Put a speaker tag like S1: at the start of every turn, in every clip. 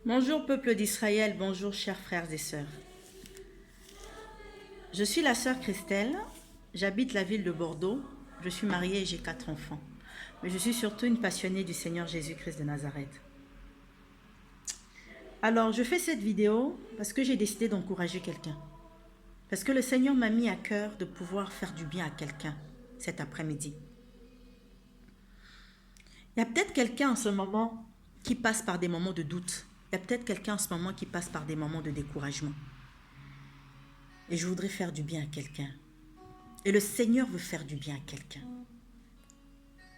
S1: Bonjour peuple d'Israël, bonjour chers frères et sœurs. Je suis la sœur Christelle, j'habite la ville de Bordeaux, je suis mariée et j'ai 4 enfants. Mais je suis surtout une passionnée du Seigneur Jésus-Christ de Nazareth. Alors je fais cette vidéo parce que j'ai décidé d'encourager quelqu'un. Parce que le Seigneur m'a mis à cœur de pouvoir faire du bien à quelqu'un cet après-midi. Il y a peut-être quelqu'un en ce moment qui passe par des moments de doute. Il y a peut-être quelqu'un en ce moment qui passe par des moments de découragement. Et je voudrais faire du bien à quelqu'un. Et le Seigneur veut faire du bien à quelqu'un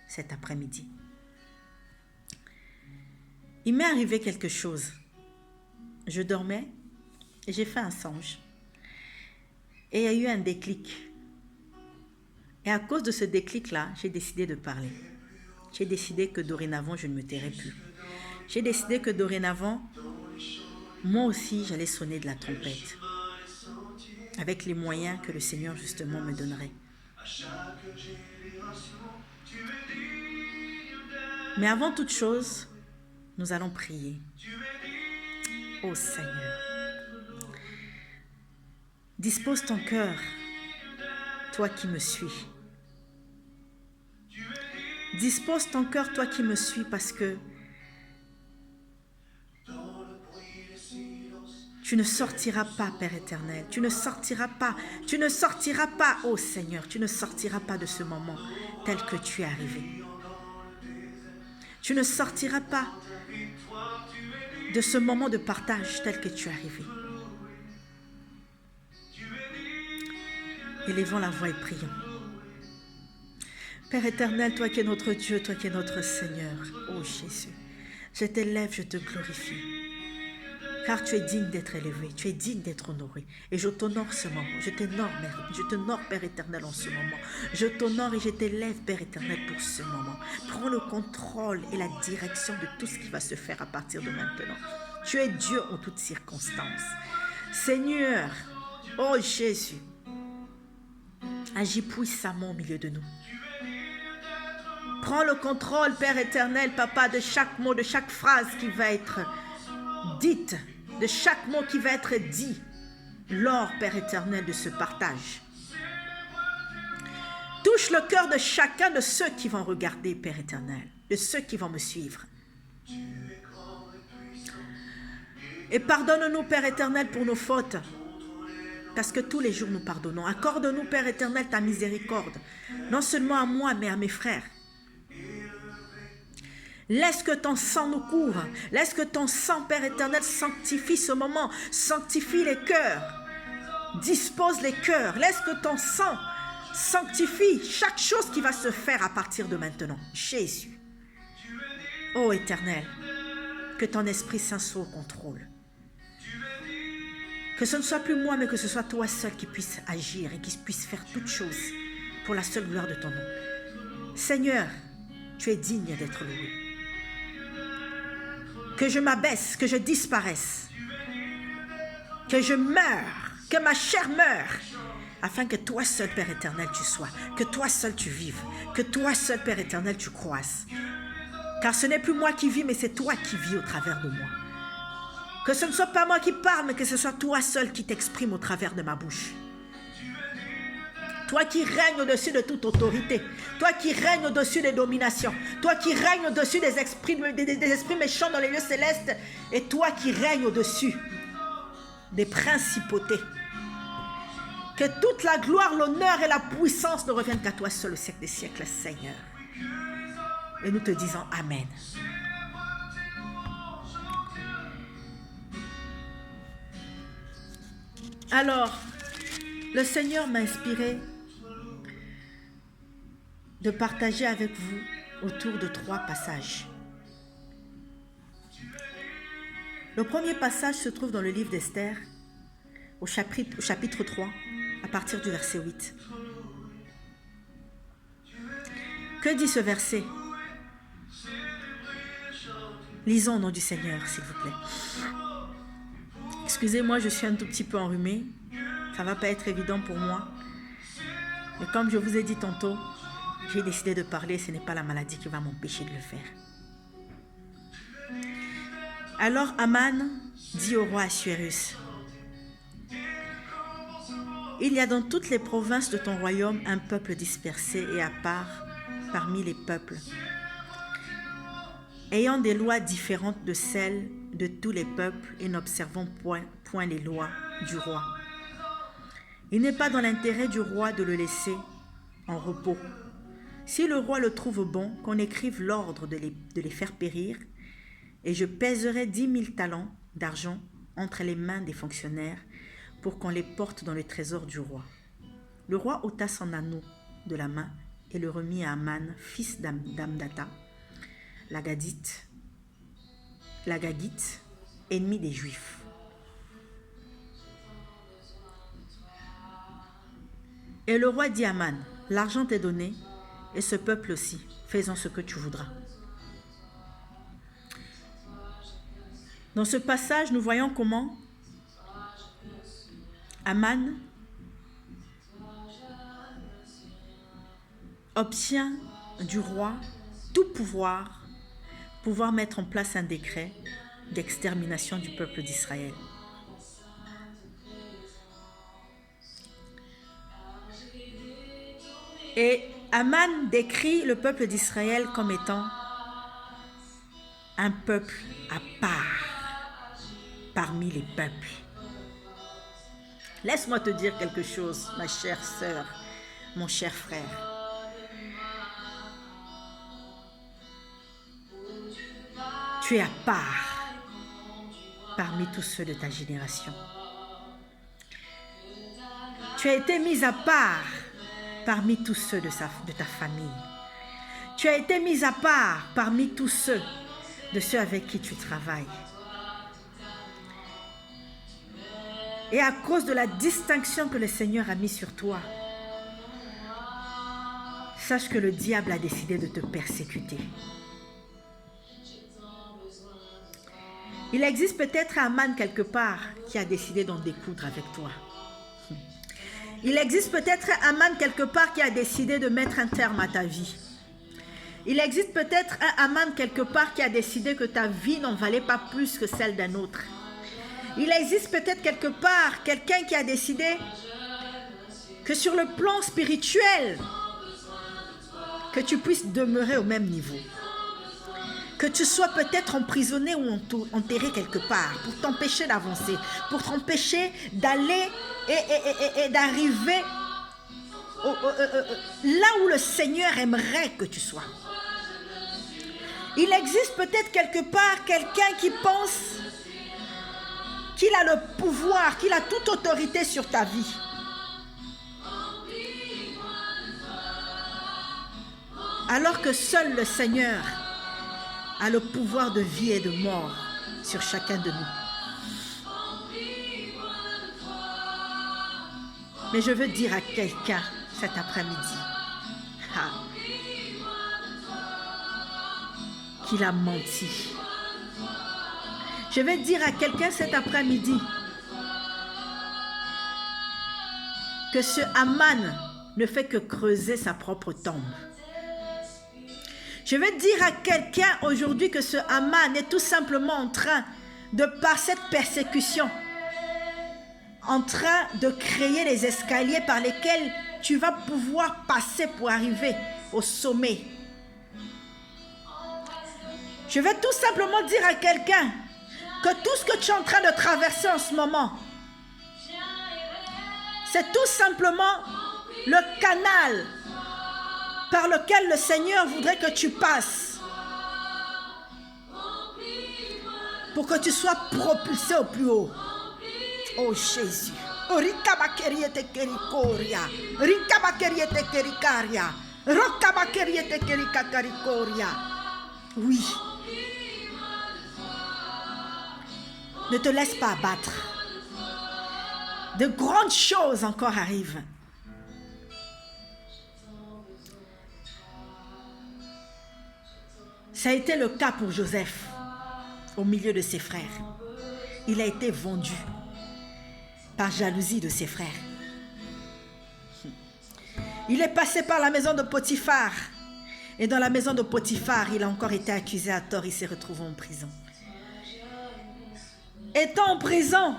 S1: cet après-midi. Il m'est arrivé quelque chose. Je dormais et j'ai fait un songe. Et il y a eu un déclic. Et à cause de ce déclic-là, j'ai décidé de parler. J'ai décidé que dorénavant, je ne me tairai plus. J'ai décidé que dorénavant, moi aussi, j'allais sonner de la trompette. Avec les moyens que le Seigneur, justement, me donnerait. Mais avant toute chose, nous allons prier. Ô Seigneur, dispose ton cœur, toi qui me suis. Dispose ton cœur, toi qui me suis, parce que tu ne sortiras pas, Père éternel. Tu ne sortiras pas, ô Seigneur, tu ne sortiras pas de ce moment tel que tu es arrivé. Tu ne sortiras pas de ce moment de partage tel que tu es arrivé. Élevons la voix et prions. Père éternel, toi qui es notre Dieu, toi qui es notre Seigneur, ô Jésus, je t'élève, je te glorifie. Car tu es digne d'être élevé, tu es digne d'être honoré. Et je t'honore ce moment, je t'honore Père éternel en ce moment. Je t'honore et je t'élève Père éternel pour ce moment. Prends le contrôle et la direction de tout ce qui va se faire à partir de maintenant. Tu es Dieu en toutes circonstances. Seigneur, ô Jésus, agis puissamment au milieu de nous. Prends le contrôle Père éternel, Papa, de chaque mot, de chaque phrase qui va être dite, de chaque mot qui va être dit lors, Père éternel, de ce partage. Touche le cœur de chacun de ceux qui vont regarder, Père éternel, de ceux qui vont me suivre. Et pardonne-nous, Père éternel, pour nos fautes, parce que tous les jours nous pardonnons. Accorde-nous, Père éternel, ta miséricorde, non seulement à moi, mais à mes frères. Laisse que ton sang nous couvre. Laisse que ton sang, Père éternel, sanctifie ce moment. Sanctifie les cœurs. Dispose les cœurs. Laisse que ton sang sanctifie chaque chose qui va se faire à partir de maintenant. Jésus. Ô éternel, que ton Esprit Saint soit au contrôle. Que ce ne soit plus moi, mais que ce soit toi seul qui puisse agir et qui puisse faire toutes choses pour la seule gloire de ton nom. Seigneur, tu es digne d'être loué. Que je m'abaisse, que je disparaisse, que je meure, que ma chair meure, afin que toi seul, Père éternel, tu sois, que toi seul tu vives, que toi seul, Père éternel, tu croisses. Car ce n'est plus moi qui vis, mais c'est toi qui vis au travers de moi. Que ce ne soit pas moi qui parle, mais que ce soit toi seul qui t'exprime au travers de ma bouche. Toi qui règnes au-dessus de toute autorité. Toi qui règnes au-dessus des dominations. Toi qui règnes au-dessus des esprits méchants dans les lieux célestes. Et toi qui règnes au-dessus des principautés. Que toute la gloire, l'honneur et la puissance ne reviennent qu'à toi seul au siècle des siècles, Seigneur. Et nous te disons Amen. Alors, le Seigneur m'a inspiré de partager avec vous autour de 3 passages. Le premier passage se trouve dans le livre d'Esther, au chapitre 3, à partir du verset 8. Que dit ce verset? Lisons au nom du Seigneur, s'il vous plaît. Excusez-moi, je suis un tout petit peu enrhumée. Ça ne va pas être évident pour moi. Mais comme je vous ai dit tantôt, j'ai décidé de parler. Ce n'est pas la maladie qui va m'empêcher de le faire. Alors Aman dit au roi Assuérus, il y a dans toutes les provinces de ton royaume un peuple dispersé et à part parmi les peuples, ayant des lois différentes de celles de tous les peuples et n'observant point les lois du roi. Il n'est pas dans l'intérêt du roi de le laisser en repos. Si le roi le trouve bon, qu'on écrive l'ordre de les faire périr, et je pèserai 10 000 talents d'argent entre les mains des fonctionnaires pour qu'on les porte dans le trésor du roi. Le roi ôta son anneau de la main et le remit à Aman, fils d'Amdata, l'Agagite, ennemi des Juifs. Et le roi dit à Aman, l'argent t'est donné, et ce peuple aussi, fais-en ce que tu voudras. Dans ce passage, nous voyons comment Aman obtient du roi tout pouvoir mettre en place un décret d'extermination du peuple d'Israël. Et Aman décrit le peuple d'Israël comme étant un peuple à part parmi les peuples. Laisse-moi te dire quelque chose, ma chère sœur, mon cher frère. Tu es à part parmi tous ceux de ta génération. Tu as été mis à part parmi tous ceux de ta famille. Tu as été mis à part parmi tous ceux avec qui tu travailles. Et à cause de la distinction que le Seigneur a mise sur toi, sache que le diable a décidé de te persécuter. Il existe peut-être un Aman quelque part qui a décidé d'en découdre avec toi. Il existe peut-être un Aman quelque part qui a décidé de mettre un terme à ta vie. Il existe peut-être un Aman quelque part qui a décidé que ta vie n'en valait pas plus que celle d'un autre. Il existe peut-être quelque part quelqu'un qui a décidé que sur le plan spirituel, que tu puisses demeurer au même niveau. Que tu sois peut-être emprisonné ou enterré quelque part pour t'empêcher d'avancer, pour t'empêcher d'aller et d'arriver là où le Seigneur aimerait que tu sois. Il existe peut-être quelque part quelqu'un qui pense qu'il a le pouvoir, qu'il a toute autorité sur ta vie. Alors que seul le Seigneur a le pouvoir de vie et de mort sur chacun de nous. Mais je veux dire à quelqu'un cet après-midi qu'il a menti. Je vais dire à quelqu'un cet après-midi que ce Aman ne fait que creuser sa propre tombe. Je vais dire à quelqu'un aujourd'hui que ce Aman est tout simplement en train de, par cette persécution, en train de créer les escaliers par lesquels tu vas pouvoir passer pour arriver au sommet. Je vais tout simplement dire à quelqu'un que tout ce que tu es en train de traverser en ce moment, c'est tout simplement le canal par lequel le Seigneur voudrait que tu passes pour que tu sois propulsé au plus haut. Oh Jésus. Oui. Ne te laisse pas abattre. De grandes choses encore arrivent. Ça a été le cas pour Joseph, au milieu de ses frères. Il a été vendu par jalousie de ses frères. Il est passé par la maison de Potiphar. Et dans la maison de Potiphar, il a encore été accusé à tort. Il s'est retrouvé en prison. Étant en prison,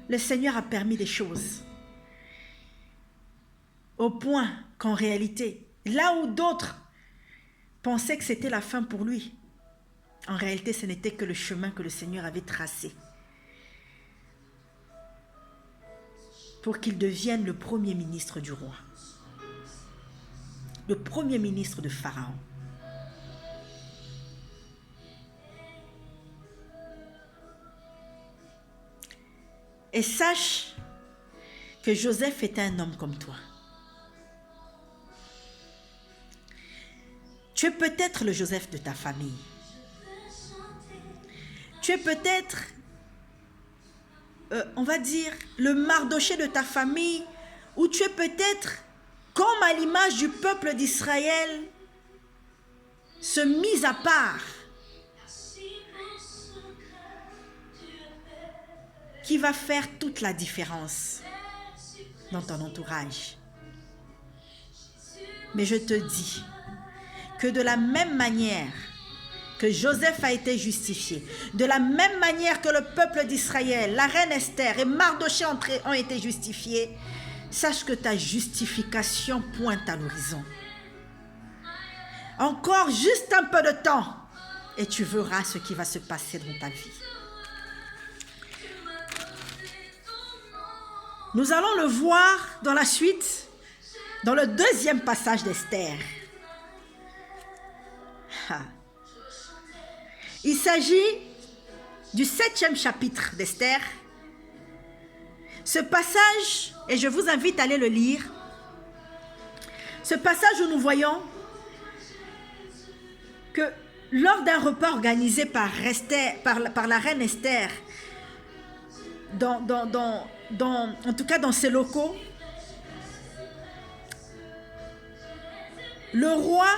S1: le Seigneur a permis des choses. Au point qu'en réalité, là où d'autres pensaient que c'était la fin pour lui, en réalité, ce n'était que le chemin que le Seigneur avait tracé pour qu'il devienne le premier ministre du roi, le premier ministre de Pharaon. Et sache que Joseph était un homme comme toi. Tu es peut-être le Joseph de ta famille. Tu es peut-être, on va dire, le Mardoché de ta famille, ou tu es peut-être, comme à l'image du peuple d'Israël, ce mis à part, qui va faire toute la différence dans ton entourage. Mais je te dis que de la même manière que Joseph a été justifié, de la même manière que le peuple d'Israël, la reine Esther et Mardoché ont été justifiés, sache que ta justification pointe à l'horizon. Encore juste un peu de temps et tu verras ce qui va se passer dans ta vie. Nous allons le voir dans la suite, dans le deuxième passage d'Esther. Il s'agit du 7e chapitre d'Esther. Ce passage, et je vous invite à aller le lire, ce passage où nous voyons que lors d'un repas organisé par la reine Esther, en tout cas dans ses locaux, le roi,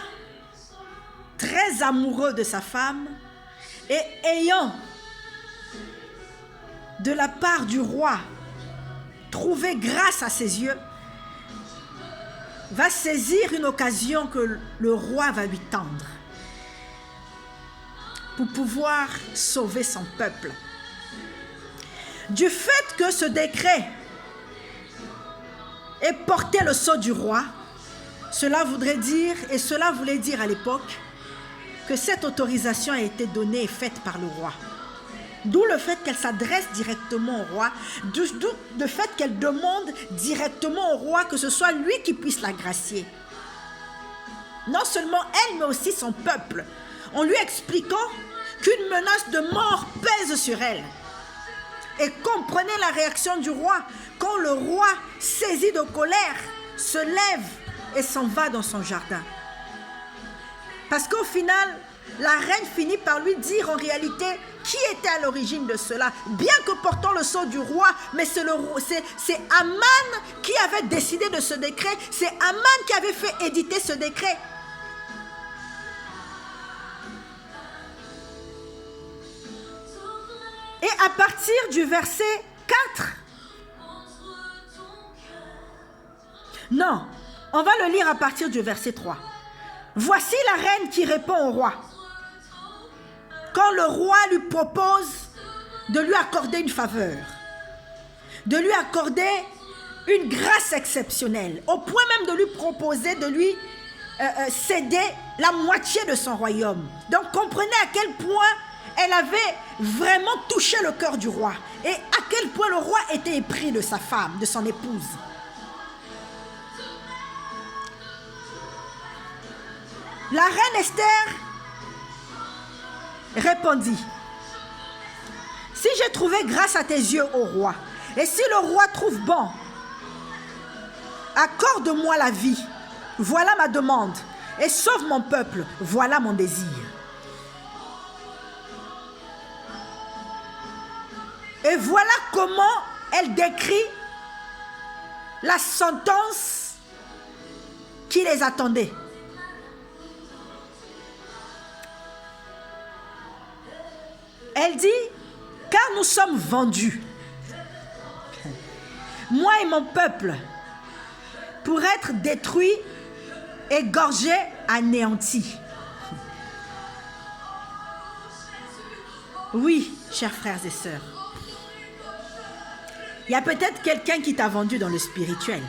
S1: très amoureux de sa femme et ayant de la part du roi trouvé grâce à ses yeux, va saisir une occasion que le roi va lui tendre pour pouvoir sauver son peuple. Du fait que ce décret ait porté le sceau du roi, cela voulait dire à l'époque que cette autorisation a été donnée et faite par le roi. D'où le fait qu'elle s'adresse directement au roi, d'où le fait qu'elle demande directement au roi que ce soit lui qui puisse la gracier. Non seulement elle, mais aussi son peuple, en lui expliquant qu'une menace de mort pèse sur elle. Et comprenez la réaction du roi quand le roi, saisi de colère, se lève et s'en va dans son jardin. Parce qu'au final, la reine finit par lui dire en réalité qui était à l'origine de cela. Bien que portant le sceau du roi, mais c'est Aman qui avait décidé de ce décret. C'est Aman qui avait fait éditer ce décret. Et à partir du verset 4, non, on va le lire à partir du verset 3. Voici la reine qui répond au roi. Quand le roi lui propose de lui accorder une faveur, de lui accorder une grâce exceptionnelle, au point même de lui proposer de lui céder la moitié de son royaume. Donc comprenez à quel point elle avait vraiment touché le cœur du roi et à quel point le roi était épris de sa femme, de son épouse. La reine Esther répondit: si j'ai trouvé grâce à tes yeux, ô roi, et si le roi trouve bon, accorde-moi la vie, voilà ma demande, et sauve mon peuple, voilà mon désir. Et voilà comment elle décrit la sentence qui les attendait. Elle dit, car nous sommes vendus, moi et mon peuple, pour être détruits, égorgés, anéantis. Oui, chers frères et sœurs. Il y a peut-être quelqu'un qui t'a vendu dans le spirituel.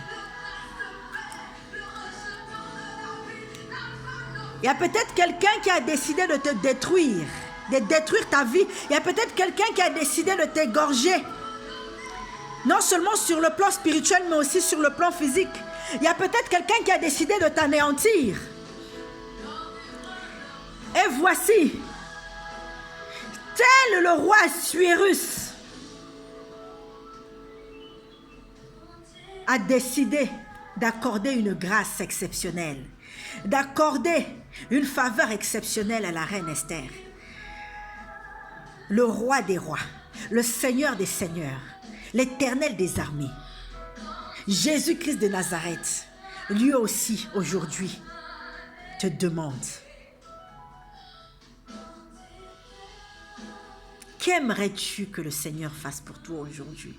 S1: Il y a peut-être quelqu'un qui a décidé de te détruire, de détruire ta vie. Il y a peut-être quelqu'un qui a décidé de t'égorger. Non seulement sur le plan spirituel, mais aussi sur le plan physique. Il y a peut-être quelqu'un qui a décidé de t'anéantir. Et voici, tel le roi Assuérus a décidé d'accorder une grâce exceptionnelle, d'accorder une faveur exceptionnelle à la reine Esther. Le roi des rois, le Seigneur des seigneurs, l'Éternel des armées, Jésus-Christ de Nazareth, lui aussi aujourd'hui te demande: qu'aimerais-tu que le Seigneur fasse pour toi aujourd'hui?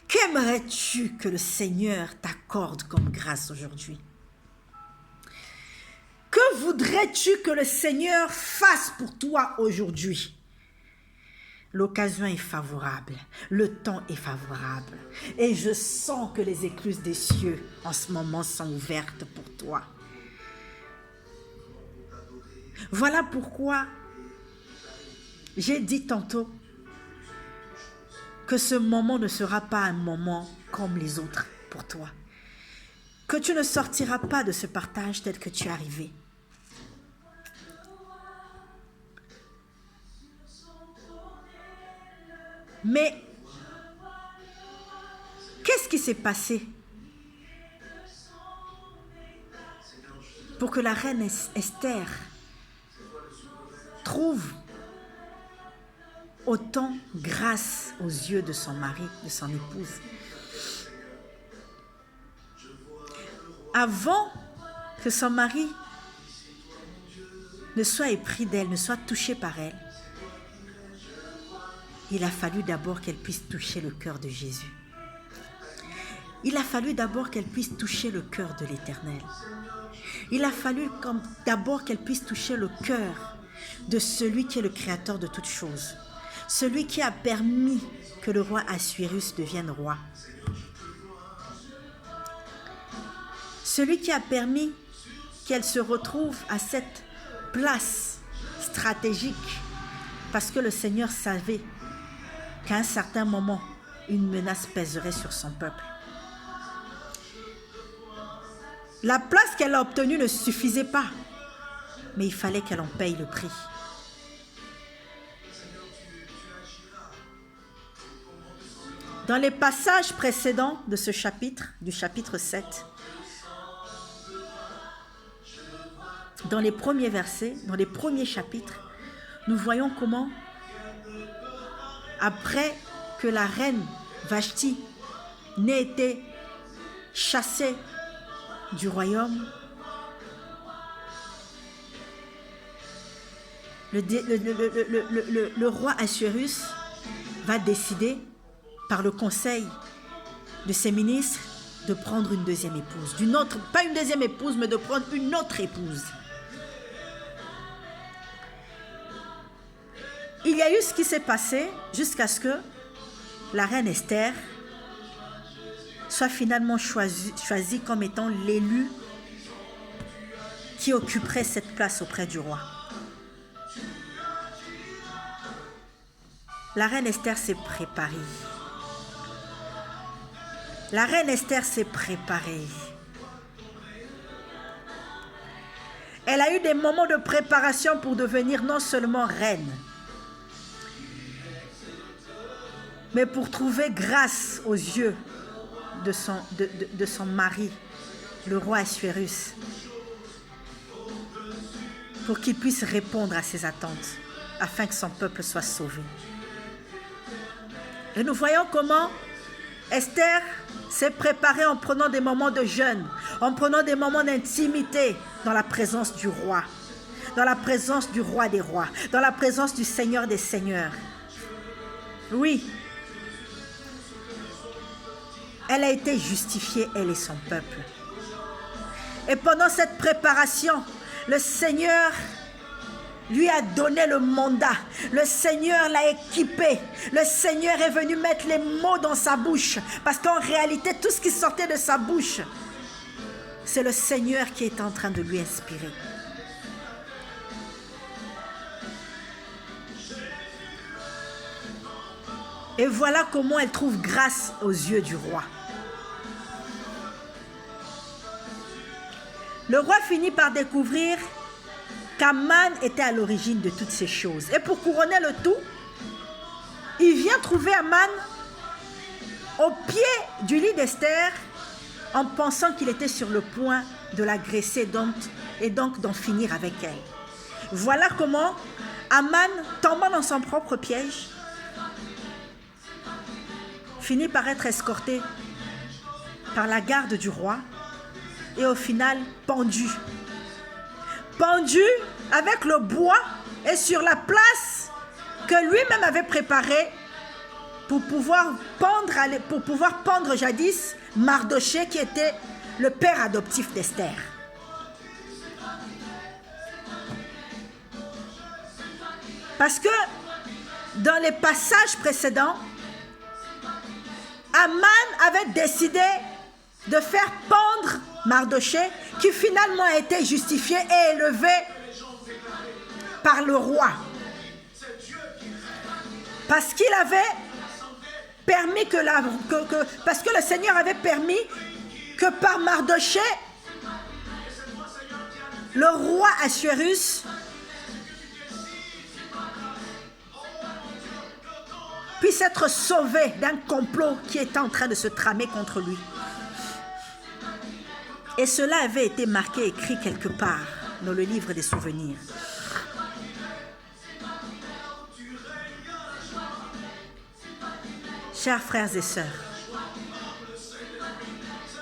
S1: Qu'aimerais-tu que le Seigneur t'accorde comme grâce aujourd'hui? Que voudrais-tu que le Seigneur fasse pour toi aujourd'hui? L'occasion est favorable, le temps est favorable. Et je sens que les écluses des cieux en ce moment sont ouvertes pour toi. Voilà pourquoi j'ai dit tantôt que ce moment ne sera pas un moment comme les autres pour toi. Que tu ne sortiras pas de ce partage tel que tu es arrivé. Mais qu'est-ce qui s'est passé pour que la reine Esther trouve autant grâce aux yeux de son mari, de son épouse? Avant que son mari ne soit épris d'elle, ne soit touché par elle, il a fallu d'abord qu'elle puisse toucher le cœur de Jésus. Il a fallu d'abord qu'elle puisse toucher le cœur de l'Éternel. Il a fallu d'abord qu'elle puisse toucher le cœur de celui qui est le créateur de toutes choses. Celui qui a permis que le roi Assuérus devienne roi. Celui qui a permis qu'elle se retrouve à cette place stratégique, parce que le Seigneur savait qu'à un certain moment, une menace pèserait sur son peuple. La place qu'elle a obtenue ne suffisait pas, mais il fallait qu'elle en paye le prix. Dans les passages précédents de ce chapitre, du chapitre 7, dans les premiers versets, dans les premiers chapitres, nous voyons comment, après que la reine Vashti n'ait été chassée du royaume, le roi Assuérus va décider, par le conseil de ses ministres, de prendre une deuxième épouse. Pas une deuxième épouse, mais de prendre une autre épouse. Il y a eu ce qui s'est passé jusqu'à ce que la reine Esther soit finalement choisie comme étant l'élu qui occuperait cette place auprès du roi. La reine Esther s'est préparée. La reine Esther s'est préparée. Elle a eu des moments de préparation pour devenir non seulement reine, mais pour trouver grâce aux yeux de son mari, le roi Assuérus, pour qu'il puisse répondre à ses attentes, afin que son peuple soit sauvé. Et nous voyons comment Esther s'est préparée en prenant des moments de jeûne, en prenant des moments d'intimité dans la présence du roi, dans la présence du roi des rois, dans la présence du Seigneur des seigneurs. Oui, elle a été justifiée, elle et son peuple. Et pendant cette préparation, le Seigneur lui a donné le mandat. Le Seigneur l'a équipé. Le Seigneur est venu mettre les mots dans sa bouche. Parce qu'en réalité, tout ce qui sortait de sa bouche, c'est le Seigneur qui est en train de lui inspirer. Et voilà comment elle trouve grâce aux yeux du roi. Le roi finit par découvrir qu'Aman était à l'origine de toutes ces choses. Et pour couronner le tout, il vient trouver Aman au pied du lit d'Esther en pensant qu'il était sur le point de l'agresser et donc d'en finir avec elle. Voilà comment Aman, tombant dans son propre piège, finit par être escorté par la garde du roi et au final pendu. Pendu avec le bois et sur la place que lui-même avait préparée pour pouvoir pendre jadis Mardoché qui était le père adoptif d'Esther. Parce que dans les passages précédents, Aman avait décidé de faire pendre Mardoché, qui finalement a été justifié et élevé par le roi. Parce qu'il avait permis parce que le Seigneur avait permis que par Mardoché, le roi Assuérus puisse être sauvé d'un complot qui était en train de se tramer contre lui. Et cela avait été marqué, écrit quelque part dans le livre des souvenirs. Chers frères et sœurs,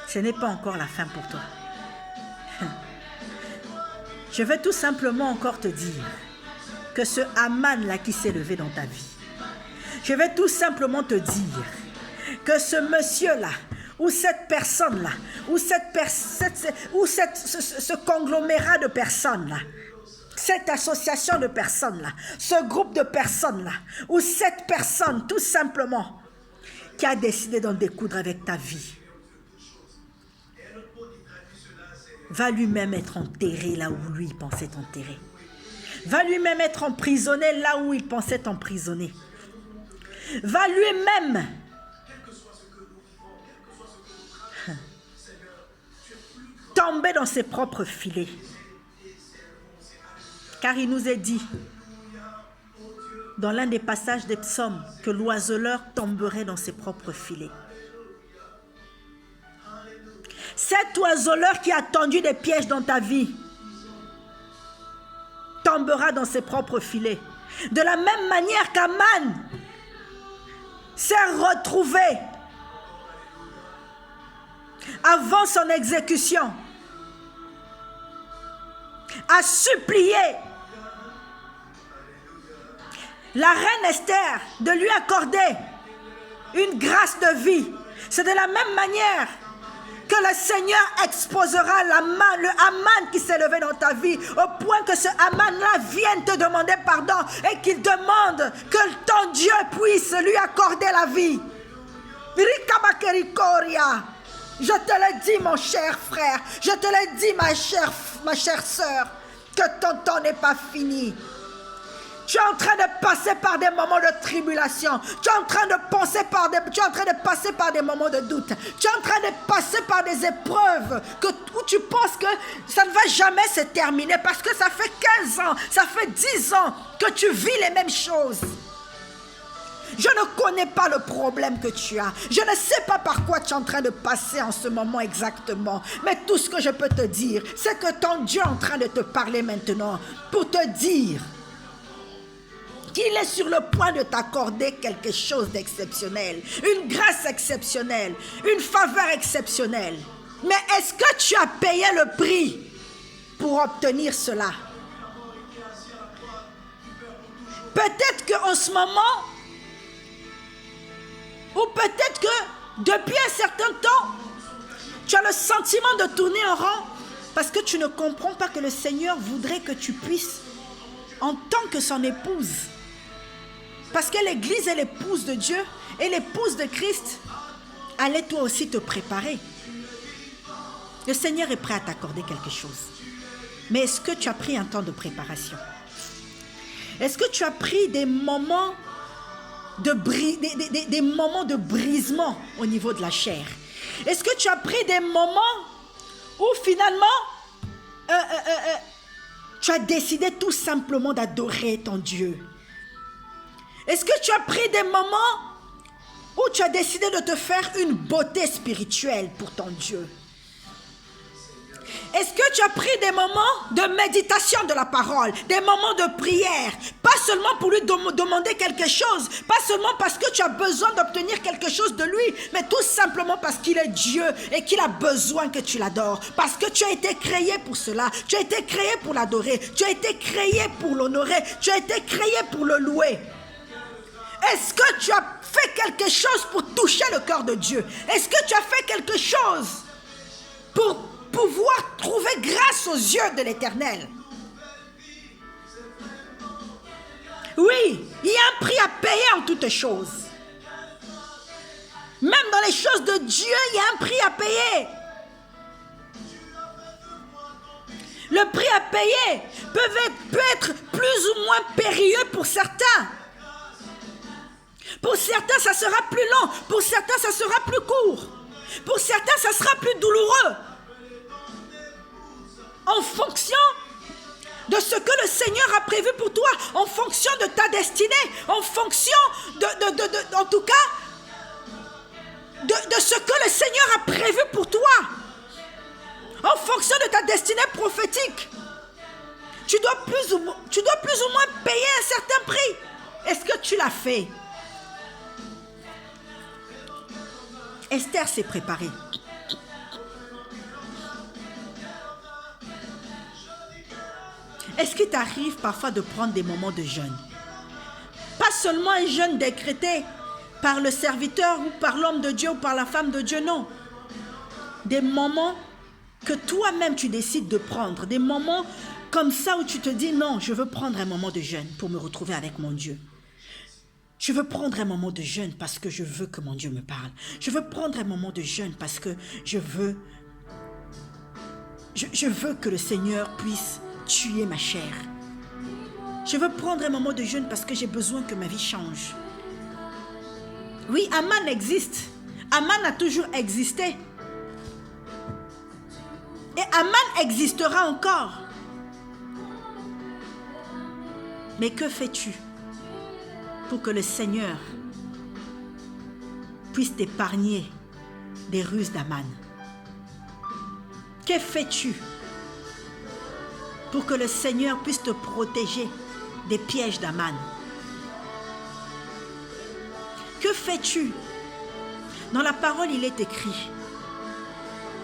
S1: ce n'est pas encore la fin pour toi. Je veux tout simplement encore te dire que ce Aman-là qui s'est levé dans ta vie, je vais tout simplement te dire que ce monsieur-là, ou cette personne-là, ou ce conglomérat de personnes-là, cette association de personnes-là, ce groupe de personnes-là, ou cette personne tout simplement qui a décidé d'en découdre avec ta vie, va lui-même être enterré là où lui pensait t'enterrer. Va lui-même être emprisonné là où il pensait t'emprisonner. Va lui-même tomber dans ses propres filets. Car il nous est dit dans l'un des passages des psaumes que l'oiseleur tomberait dans ses propres filets. Cet oiseleur qui a tendu des pièges dans ta vie tombera dans ses propres filets. De la même manière qu'Aman s'est retrouvé avant son exécution à supplier la reine Esther de lui accorder une grâce de vie. C'est de la même manière que le Seigneur exposera le Aman qui s'est levé dans ta vie, au point que ce Aman-là vienne te demander pardon et qu'il demande que ton Dieu puisse lui accorder la vie. Je te le dis, mon cher frère, je te le dis, ma chère sœur, que ton temps n'est pas fini. Tu es en train de passer par des moments de tribulation. Tu es en train de passer par des moments de doute. Tu es en train de passer par des épreuves où tu penses que ça ne va jamais se terminer parce que ça fait 15 ans, ça fait 10 ans que tu vis les mêmes choses. Je ne connais pas le problème que tu as. Je ne sais pas par quoi tu es en train de passer en ce moment exactement. Mais tout ce que je peux te dire, c'est que ton Dieu est en train de te parler maintenant pour te dire qu'il est sur le point de t'accorder quelque chose d'exceptionnel, une grâce exceptionnelle, une faveur exceptionnelle. Mais est-ce que tu as payé le prix pour obtenir cela? Peut-être qu'en ce moment, ou peut-être que depuis un certain temps, tu as le sentiment de tourner en rond parce que tu ne comprends pas que le Seigneur voudrait que tu puisses en tant que son épouse. Parce que l'Église est l'épouse de Dieu et l'épouse de Christ. Allez toi aussi te préparer. Le Seigneur est prêt à t'accorder quelque chose. Mais est-ce que tu as pris un temps de préparation? Est-ce que tu as pris des moments des moments de brisement au niveau de la chair? Est-ce que tu as pris des moments où finalement tu as décidé tout simplement d'adorer ton Dieu? Est-ce que tu as pris des moments où tu as décidé de te faire une beauté spirituelle pour ton Dieu? Est-ce que tu as pris des moments de méditation de la parole, des moments de prière, pas seulement pour lui demander quelque chose, pas seulement parce que tu as besoin d'obtenir quelque chose de lui, mais tout simplement parce qu'il est Dieu et qu'il a besoin que tu l'adores, parce que tu as été créé pour cela, tu as été créé pour l'adorer, tu as été créé pour l'honorer, tu as été créé pour le louer. Est-ce que tu as fait quelque chose pour toucher le cœur de Dieu? Est-ce que tu as fait quelque chose pour pouvoir trouver grâce aux yeux de l'Éternel? Oui, il y a un prix à payer en toutes choses. Même dans les choses de Dieu, il y a un prix à payer. Le prix à payer peut être plus ou moins périlleux pour certains. Pour certains, ça sera plus long. Pour certains, ça sera plus court. Pour certains, ça sera plus douloureux. En fonction de ce que le Seigneur a prévu pour toi, en fonction de ta destinée, en fonction en tout cas, de ce que le Seigneur a prévu pour toi, en fonction de ta destinée prophétique. Tu dois plus ou moins payer un certain prix. Est-ce que tu l'as fait? Esther s'est préparée. Est-ce qu'il t'arrive parfois de prendre des moments de jeûne? Pas seulement un jeûne décrété par le serviteur ou par l'homme de Dieu ou par la femme de Dieu, non. Des moments que toi-même tu décides de prendre. Des moments comme ça où tu te dis non, je veux prendre un moment de jeûne pour me retrouver avec mon Dieu. Je veux prendre un moment de jeûne parce que je veux que mon Dieu me parle. Je veux prendre un moment de jeûne parce que je veux que le Seigneur puisse tuer ma chair. Je veux prendre un moment de jeûne parce que j'ai besoin que ma vie change. Oui, Aman existe. Aman a toujours existé. Et Aman existera encore. Mais que fais-tu pour que le Seigneur puisse t'épargner des ruses d'Aman? Que fais-tu pour que le Seigneur puisse te protéger des pièges d'Aman? Que fais-tu? Dans la parole, il est écrit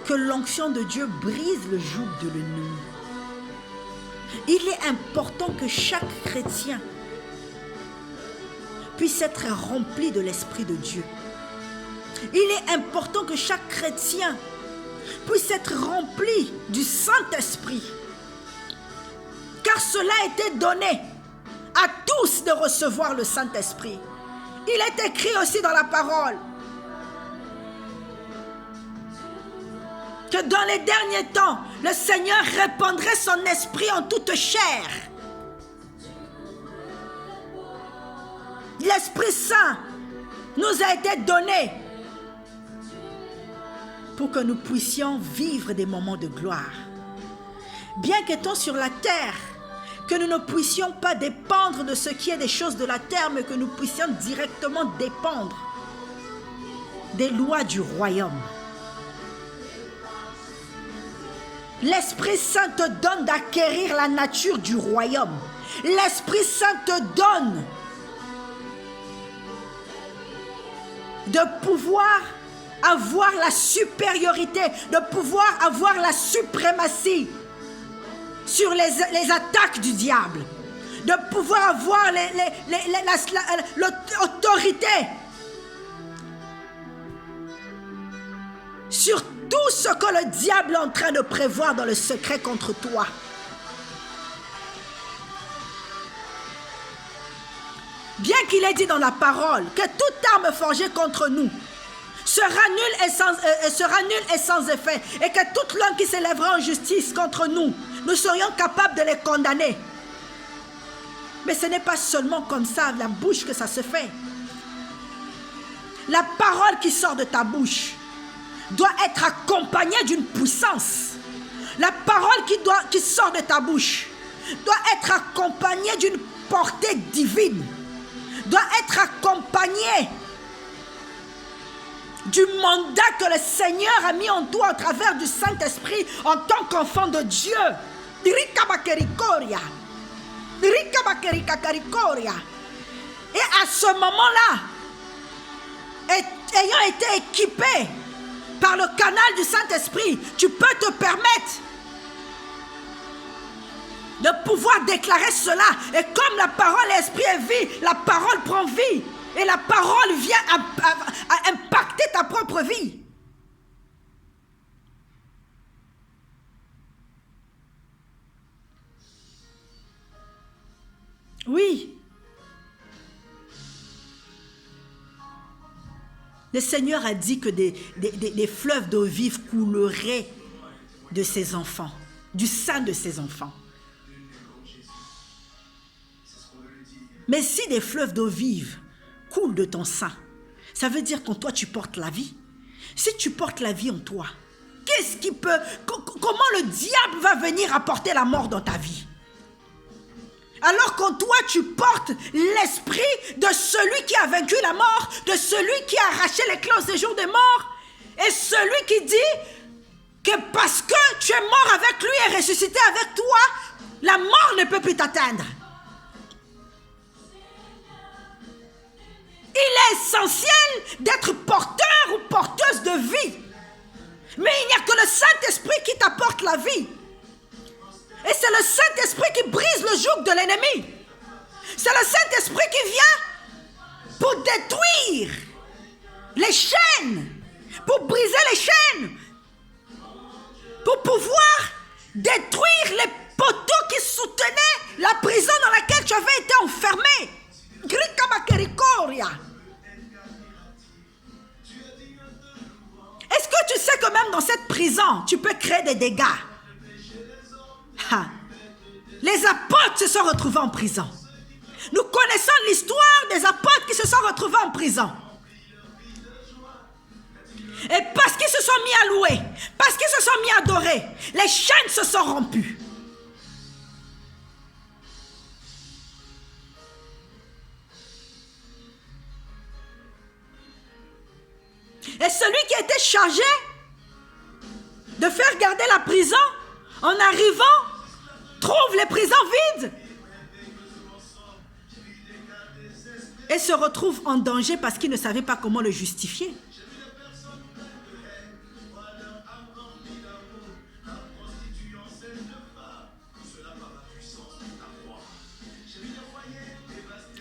S1: que l'onction de Dieu brise le joug de l'ennemi. Il est important que chaque chrétien puisse être rempli de l'Esprit de Dieu. Il est important que chaque chrétien puisse être rempli du Saint-Esprit. Car cela a été donné à tous de recevoir le Saint-Esprit. Il est écrit aussi dans la parole que dans les derniers temps, le Seigneur répandrait son esprit en toute chair. L'Esprit Saint nous a été donné pour que nous puissions vivre des moments de gloire. Bien qu'étant sur la terre, que nous ne puissions pas dépendre de ce qui est des choses de la terre, mais que nous puissions directement dépendre des lois du royaume. L'Esprit Saint te donne d'acquérir la nature du royaume. L'Esprit Saint te donne de pouvoir avoir la supériorité, de pouvoir avoir la suprématie sur les attaques du diable, de pouvoir avoir l'autorité sur tout ce que le diable est en train de prévoir dans le secret contre toi. Bien qu'il ait dit dans la parole que toute arme forgée contre nous sera nulle et sans effet, et que toute langue qui s'élèvera en justice contre nous, nous serions capables de les condamner. Mais ce n'est pas seulement comme ça, la bouche, que ça se fait. La parole qui sort de ta bouche doit être accompagnée d'une puissance. La parole qui sort de ta bouche doit être accompagnée d'une portée divine, doit être accompagnée du mandat que le Seigneur a mis en toi au travers du Saint-Esprit en tant qu'enfant de Dieu. Et à ce moment-là, ayant été équipé par le canal du Saint-Esprit, tu peux te permettre de pouvoir déclarer cela. Et comme la parole esprit est vie, la parole prend vie. Et la parole vient à impacter ta propre vie. Oui. Le Seigneur a dit que des fleuves d'eau vive couleraient de ses enfants, du sein de ses enfants. Mais si des fleuves d'eau vive coulent de ton sein, ça veut dire qu'en toi tu portes la vie. Si tu portes la vie en toi, qu'est-ce qui peut, comment le diable va venir apporter la mort dans ta vie? Alors qu'en toi tu portes l'esprit de celui qui a vaincu la mort, de celui qui a arraché les clés au séjour des morts, et celui qui dit que parce que tu es mort avec lui et ressuscité avec toi, la mort ne peut plus t'atteindre. Il est essentiel d'être porteur ou porteuse de vie. Mais il n'y a que le Saint-Esprit qui t'apporte la vie. Et c'est le Saint-Esprit qui brise le joug de l'ennemi. C'est le Saint-Esprit qui vient pour détruire les chaînes, pour briser les chaînes, pour pouvoir détruire les poteaux qui soutenaient la prison dans laquelle tu avais été enfermé. Est-ce que tu sais que même dans cette prison, tu peux créer des dégâts? Les apôtres se sont retrouvés en prison. Nous connaissons l'histoire des apôtres qui se sont retrouvés en prison. Et parce qu'ils se sont mis à louer, parce qu'ils se sont mis à adorer, les chaînes se sont rompues. Et celui qui était chargé de faire garder la prison, en arrivant, trouve les prisons vides et se retrouve en danger parce qu'il ne savait pas comment le justifier.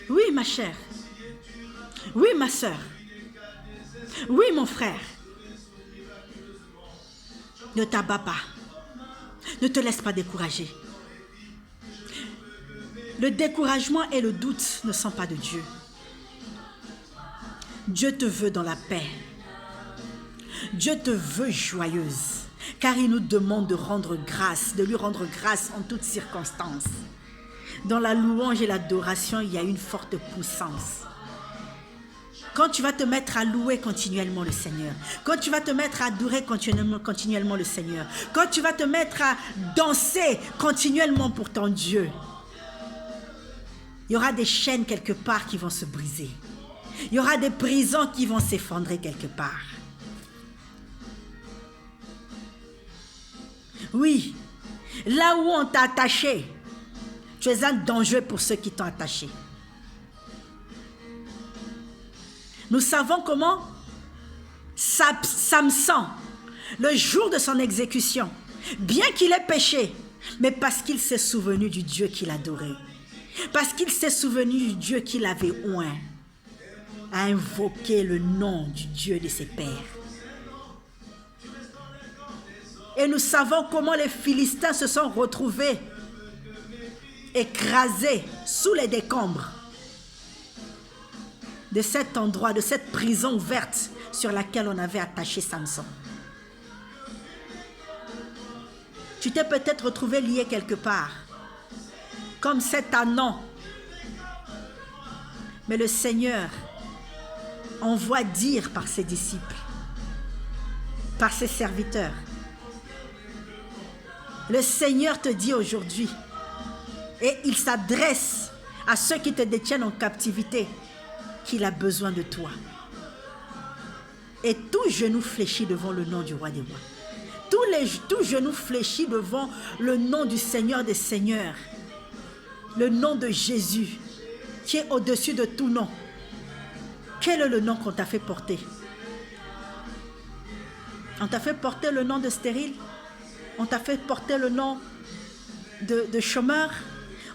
S1: Oui, ma chère. Oui, ma soeur. Oui, mon frère. Ne t'abats pas. Ne te laisse pas décourager. Le découragement et le doute ne sont pas de Dieu. Dieu te veut dans la paix. Dieu te veut joyeuse, car il nous demande de rendre grâce, de lui rendre grâce en toutes circonstances. Dans la louange et l'adoration, il y a une forte puissance. Quand tu vas te mettre à louer continuellement le Seigneur, quand tu vas te mettre à adorer continuellement le Seigneur, quand tu vas te mettre à danser continuellement pour ton Dieu, il y aura des chaînes quelque part qui vont se briser. Il y aura des prisons qui vont s'effondrer quelque part. Oui, là où on t'a attaché, tu es un danger pour ceux qui t'ont attaché. Nous savons comment Samson, le jour de son exécution, bien qu'il ait péché, mais parce qu'il s'est souvenu du Dieu qu'il adorait, parce qu'il s'est souvenu du Dieu qu'il avait oint, a invoqué le nom du Dieu de ses pères. Et nous savons comment les Philistins se sont retrouvés écrasés sous les décombres. de cet endroit, de cette prison ouverte sur laquelle on avait attaché Samson. Tu t'es peut-être retrouvé lié quelque part, comme cet ânon. Mais le Seigneur envoie dire par ses disciples, par ses serviteurs. Le Seigneur te dit aujourd'hui, et il s'adresse à ceux qui te détiennent en captivité, qu'il a besoin de toi. Et tout genou fléchit devant le nom du roi des rois. Tout genou fléchit devant le nom du Seigneur des seigneurs. Le nom de Jésus, qui est au-dessus de tout nom. Quel est le nom qu'on t'a fait porter? On t'a fait porter le nom de stérile? On t'a fait porter le nom de chômeur?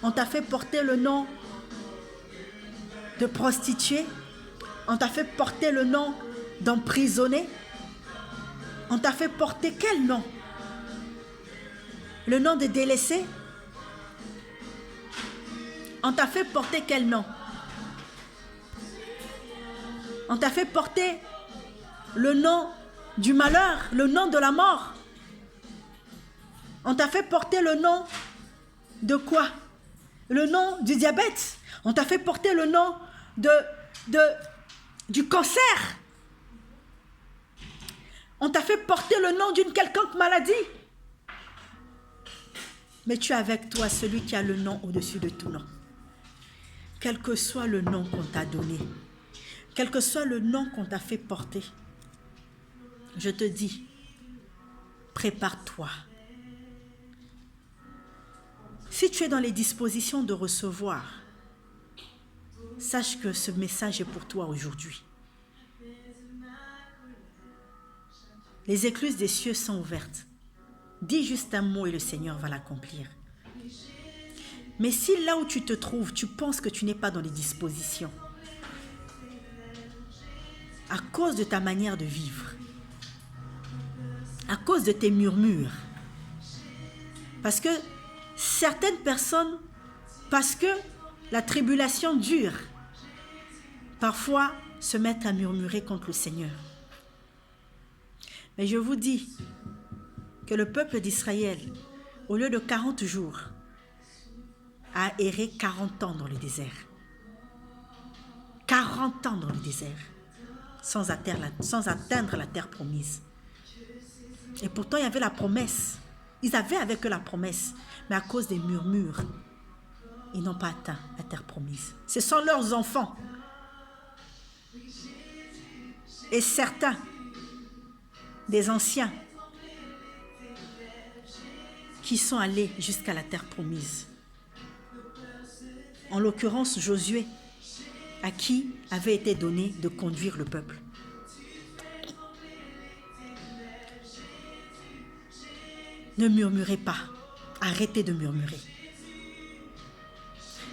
S1: On t'a fait porter le nom de prostituée? On t'a fait porter le nom d'emprisonné? On t'a fait porter quel nom? Le nom de délaissé? On t'a fait porter quel nom? On t'a fait porter le nom du malheur, le nom de la mort. On t'a fait porter le nom de quoi? Le nom du diabète. On t'a fait porter le nom du cancer. On t'a fait porter le nom d'une quelconque maladie. Mais tu as avec toi celui qui a le nom au-dessus de tout nom. Quel que soit le nom qu'on t'a donné, quel que soit le nom qu'on t'a fait porter, je te dis, prépare-toi. Si tu es dans les dispositions de recevoir, sache que ce message est pour toi aujourd'hui. Les écluses des cieux sont ouvertes. Dis juste un mot et le Seigneur va l'accomplir. Mais si là où tu te trouves, tu penses que tu n'es pas dans les dispositions, à cause de ta manière de vivre, à cause de tes murmures, parce que certaines personnes, parce que la tribulation dure, parfois se mettent à murmurer contre le Seigneur. Mais je vous dis que le peuple d'Israël, au lieu de 40 jours, a erré 40 ans dans le désert. 40 ans dans le désert, sans atteindre la terre promise. Et pourtant, il y avait la promesse. Ils avaient avec eux la promesse, mais à cause des murmures, ils n'ont pas atteint la terre promise. Ce sont leurs enfants. Et certains des anciens qui sont allés jusqu'à la terre promise. En l'occurrence, Josué, à qui avait été donné de conduire le peuple. Ne murmurez pas. Arrêtez de murmurer.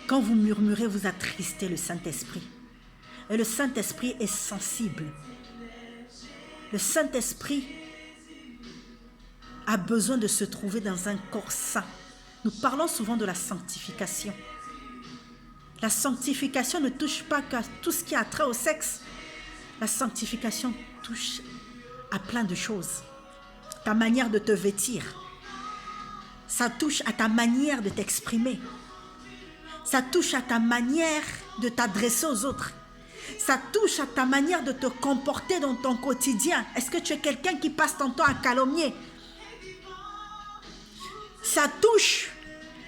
S1: Quand vous murmurez, vous attristez le Saint-Esprit. Et le Saint-Esprit est sensible. Le Saint-Esprit a besoin de se trouver dans un corps saint. Nous parlons souvent de la sanctification. La sanctification ne touche pas qu'à tout ce qui a trait au sexe. La sanctification touche à plein de choses. Ta manière de te vêtir. Ça touche à ta manière de t'exprimer. Ça touche à ta manière de t'adresser aux autres. Ça touche à ta manière de te comporter dans ton quotidien. Est-ce que tu es quelqu'un qui passe ton temps à calomnier? Ça touche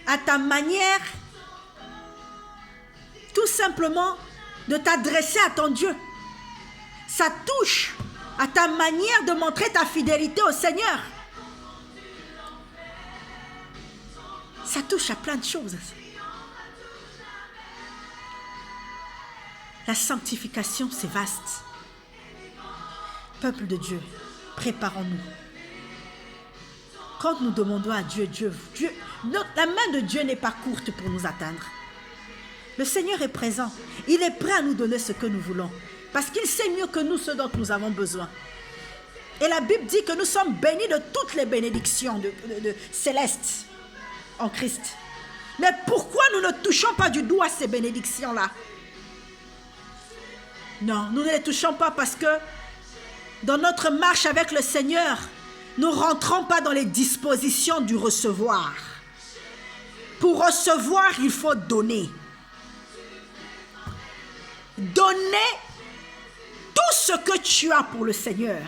S1: à ta manière tout simplement de t'adresser à ton Dieu. Ça touche à ta manière de montrer ta fidélité au Seigneur. Ça touche à plein de choses. La sanctification, c'est vaste. Peuple de Dieu, préparons-nous. Quand nous demandons à Dieu, la main de Dieu n'est pas courte pour nous atteindre. Le Seigneur est présent. Il est prêt à nous donner ce que nous voulons. Parce qu'il sait mieux que nous ce dont nous avons besoin. Et la Bible dit que nous sommes bénis de toutes les bénédictions de célestes en Christ. Mais pourquoi nous ne touchons pas du doigt ces bénédictions-là? Non, nous ne les touchons pas parce que dans notre marche avec le Seigneur, nous ne rentrons pas dans les dispositions du recevoir. Pour recevoir, il faut donner. Donner tout ce que tu as pour le Seigneur.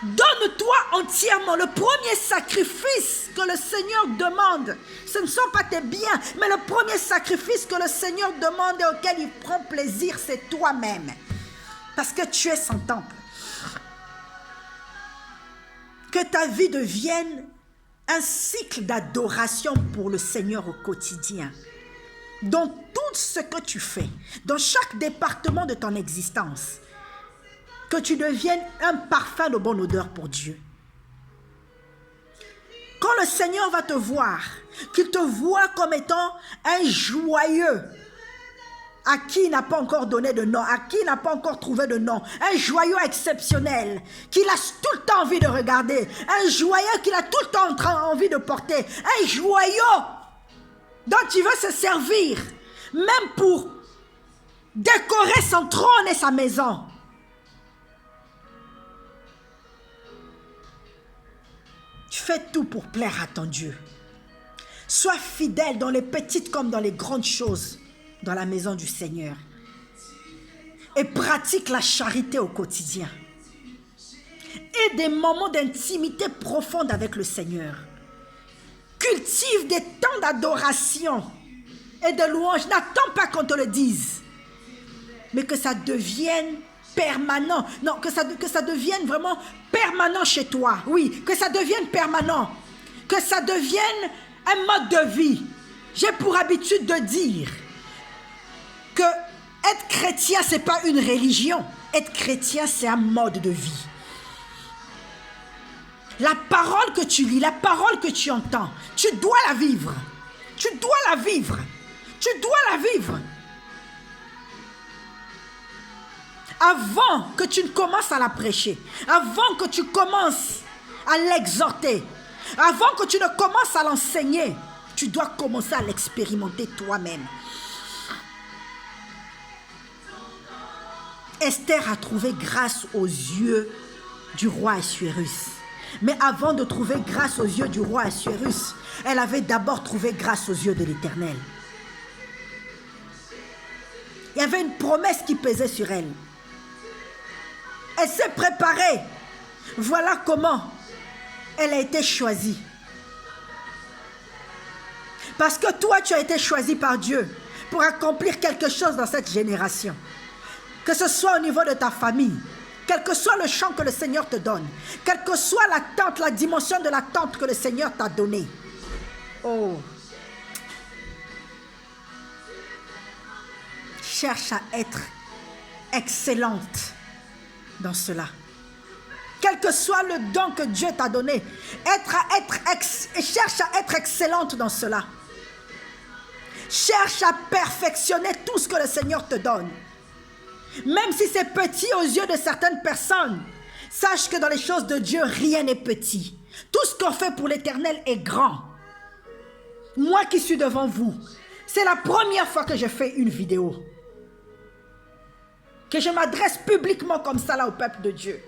S1: Donne-toi entièrement. Le premier sacrifice que le Seigneur demande, ce ne sont pas tes biens, mais le premier sacrifice que le Seigneur demande et auquel il prend plaisir, c'est toi-même. Parce que tu es son temple. Que ta vie devienne un cycle d'adoration pour le Seigneur au quotidien. Dans tout ce que tu fais, dans chaque département de ton existence, que tu deviennes un parfum de bonne odeur pour Dieu. Quand le Seigneur va te voir, qu'il te voit comme étant un joyeux, à qui il n'a pas encore donné de nom, à qui il n'a pas encore trouvé de nom, un joyeux exceptionnel, qu'il a tout le temps envie de regarder, un joyeux qu'il a tout le temps envie de porter, un joyeux dont il veut se servir, même pour décorer son trône et sa maison. Fais tout pour plaire à ton Dieu. Sois fidèle dans les petites comme dans les grandes choses dans la maison du Seigneur. Et pratique la charité au quotidien. Et des moments d'intimité profonde avec le Seigneur. Cultive des temps d'adoration et de louange. N'attends pas qu'on te le dise. Mais que ça devienne permanent. Non, que ça devienne vraiment permanent chez toi. Oui, que ça devienne permanent. Que ça devienne un mode de vie. J'ai pour habitude de dire que être chrétien, ce n'est pas une religion. Être chrétien, c'est un mode de vie. La parole que tu lis, la parole que tu entends, tu dois la vivre. Tu dois la vivre. Tu dois la vivre. Avant que tu ne commences à la prêcher, avant que tu commences à l'exhorter, avant que tu ne commences à l'enseigner, tu dois commencer à l'expérimenter toi-même. Esther a trouvé grâce aux yeux du roi Assuérus. Mais avant de trouver grâce aux yeux du roi Assuérus, elle avait d'abord trouvé grâce aux yeux de l'Éternel. Il y avait une promesse qui pesait sur elle. Elle s'est préparée. Voilà comment elle a été choisie. Parce que toi, tu as été choisi par Dieu pour accomplir quelque chose dans cette génération. Que ce soit au niveau de ta famille, quel que soit le champ que le Seigneur te donne, quelle que soit l'attente, la dimension de l'attente que le Seigneur t'a donnée. Oh! Cherche à être excellente dans cela. Quel que soit le don que Dieu t'a donné, cherche à être excellente dans cela. Cherche à perfectionner tout ce que le Seigneur te donne. Même si c'est petit aux yeux de certaines personnes, sache que dans les choses de Dieu, rien n'est petit. Tout ce qu'on fait pour l'Éternel est grand. Moi qui suis devant vous, c'est la première fois que je fais une vidéo. Que je m'adresse publiquement comme ça là au peuple de Dieu.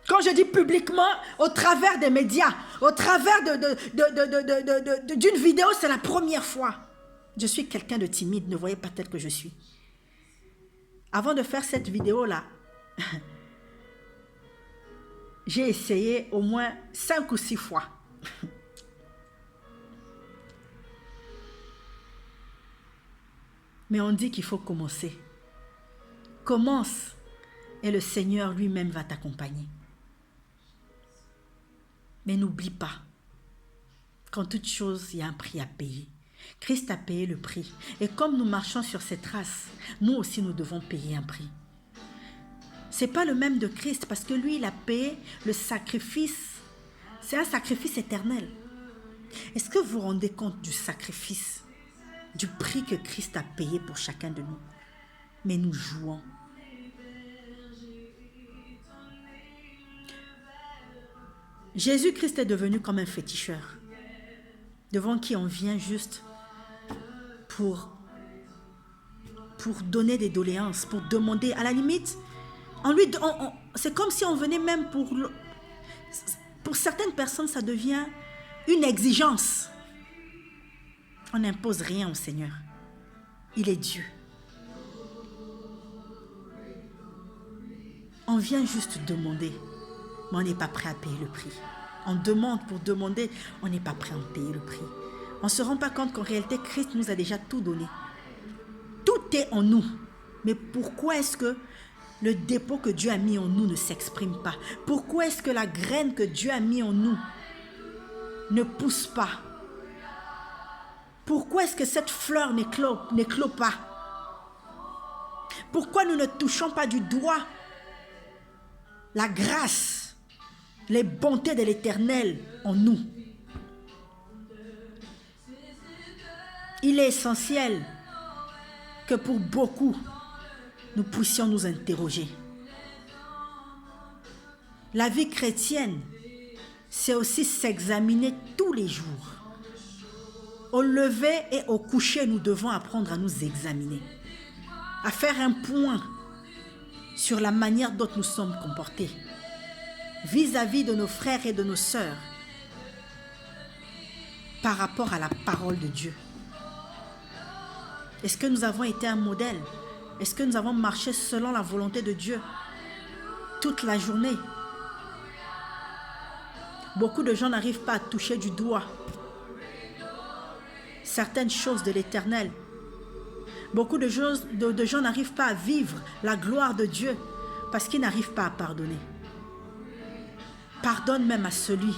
S1: Quand je dis publiquement, au travers des médias, au travers d'une vidéo, c'est la première fois. Je suis quelqu'un de timide, ne voyez pas tel que je suis. Avant de faire cette vidéo-là, j'ai essayé au moins 5 ou 6 fois. Mais on dit qu'il faut commencer. Commence et le Seigneur lui-même va t'accompagner. Mais n'oublie pas qu'en toute chose, il y a un prix à payer. Christ a payé le prix. Et comme nous marchons sur ses traces, nous aussi nous devons payer un prix. Ce n'est pas le même de Christ parce que lui, il a payé le sacrifice. C'est un sacrifice éternel. Est-ce que vous vous rendez compte du sacrifice, du prix que Christ a payé pour chacun de nous? Mais nous jouons. Jésus-Christ est devenu comme un féticheur, devant qui on vient juste pour pour donner des doléances, pour demander. À la limite, c'est comme si on venait même pour certaines personnes, ça devient une exigence. On n'impose rien au Seigneur. Il est Dieu. On vient juste demander, mais on n'est pas prêt à payer le prix. On demande pour demander, on n'est pas prêt à payer le prix. On ne se rend pas compte qu'en réalité, Christ nous a déjà tout donné. Tout est en nous. Mais pourquoi est-ce que le dépôt que Dieu a mis en nous ne s'exprime pas? Pourquoi est-ce que la graine que Dieu a mis en nous ne pousse pas? Pourquoi est-ce que cette fleur n'éclot pas? Pourquoi nous ne touchons pas du doigt la grâce, les bontés de l'Éternel en nous? Il est essentiel que pour beaucoup, nous puissions nous interroger. La vie chrétienne, c'est aussi s'examiner tous les jours. Au lever et au coucher, nous devons apprendre à nous examiner, à faire un point sur la manière dont nous sommes comportés vis-à-vis de nos frères et de nos sœurs par rapport à la parole de Dieu. Est-ce que nous avons été un modèle? Est-ce que nous avons marché selon la volonté de Dieu toute la journée? Beaucoup de gens n'arrivent pas à toucher du doigt certaines choses de l'Éternel. Beaucoup de gens n'arrivent pas à vivre la gloire de Dieu parce qu'ils n'arrivent pas à pardonner. Pardonne même à celui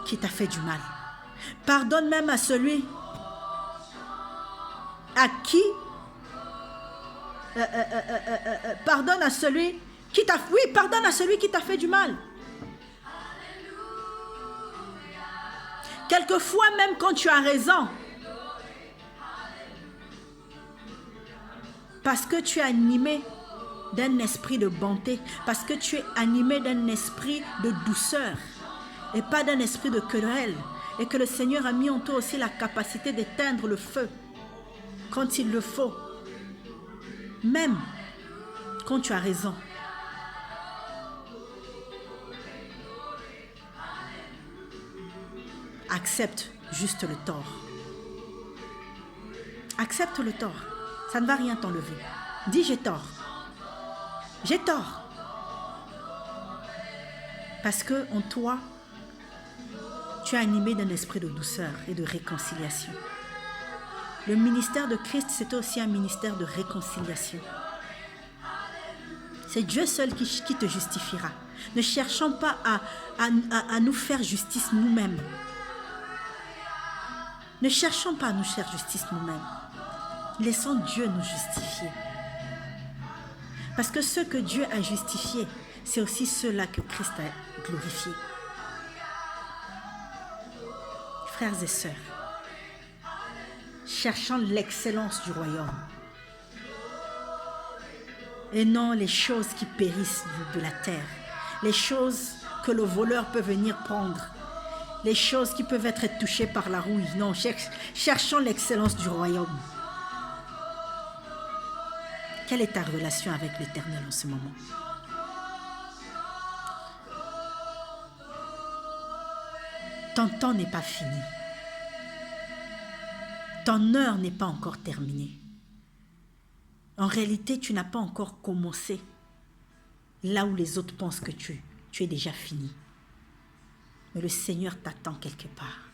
S1: qui t'a fait du mal. Pardonne même à celui à qui pardonne à celui qui t'a pardonne à celui qui t'a fait du mal. Quelquefois, même quand tu as raison, parce que tu es animé d'un esprit de bonté, parce que tu es animé d'un esprit de douceur et pas d'un esprit de querelle, et que le Seigneur a mis en toi aussi la capacité d'éteindre le feu quand il le faut. Même quand tu as raison. Accepte juste le tort. Accepte le tort. Ça ne va rien t'enlever. Dis j'ai tort. J'ai tort. Parce que en toi, tu es animé d'un esprit de douceur et de réconciliation. Le ministère de Christ, c'est aussi un ministère de réconciliation. C'est Dieu seul qui te justifiera. Ne cherchons pas à nous faire justice nous-mêmes. Ne cherchons pas à nous faire justice nous-mêmes. Laissons Dieu nous justifier. Parce que ceux que Dieu a justifiés, c'est aussi ceux-là que Christ a glorifiés. Frères et sœurs, cherchons l'excellence du royaume. Et non les choses qui périssent de la terre. Les choses que le voleur peut venir prendre. Les choses qui peuvent être touchées par la rouille. Non, cherchons l'excellence du royaume. Quelle est ta relation avec l'Éternel en ce moment? Ton temps n'est pas fini. Ton heure n'est pas encore terminée. En réalité, tu n'as pas encore commencé là où les autres pensent que tu es déjà fini. Mais le Seigneur t'attend quelque part.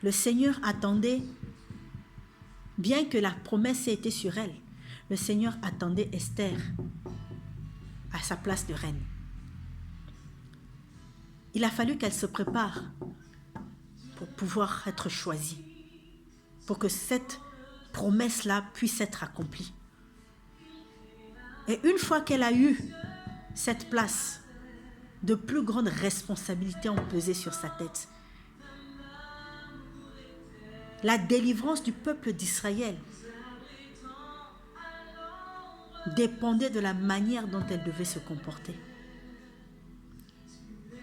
S1: Le Seigneur attendait, bien que la promesse ait été sur elle, le Seigneur attendait Esther à sa place de reine. Il a fallu qu'elle se prépare pour pouvoir être choisie, pour que cette promesse-là puisse être accomplie. Et une fois qu'elle a eu cette place, de plus grandes responsabilités ont pesé sur sa tête. La délivrance du peuple d'Israël dépendait de la manière dont elle devait se comporter.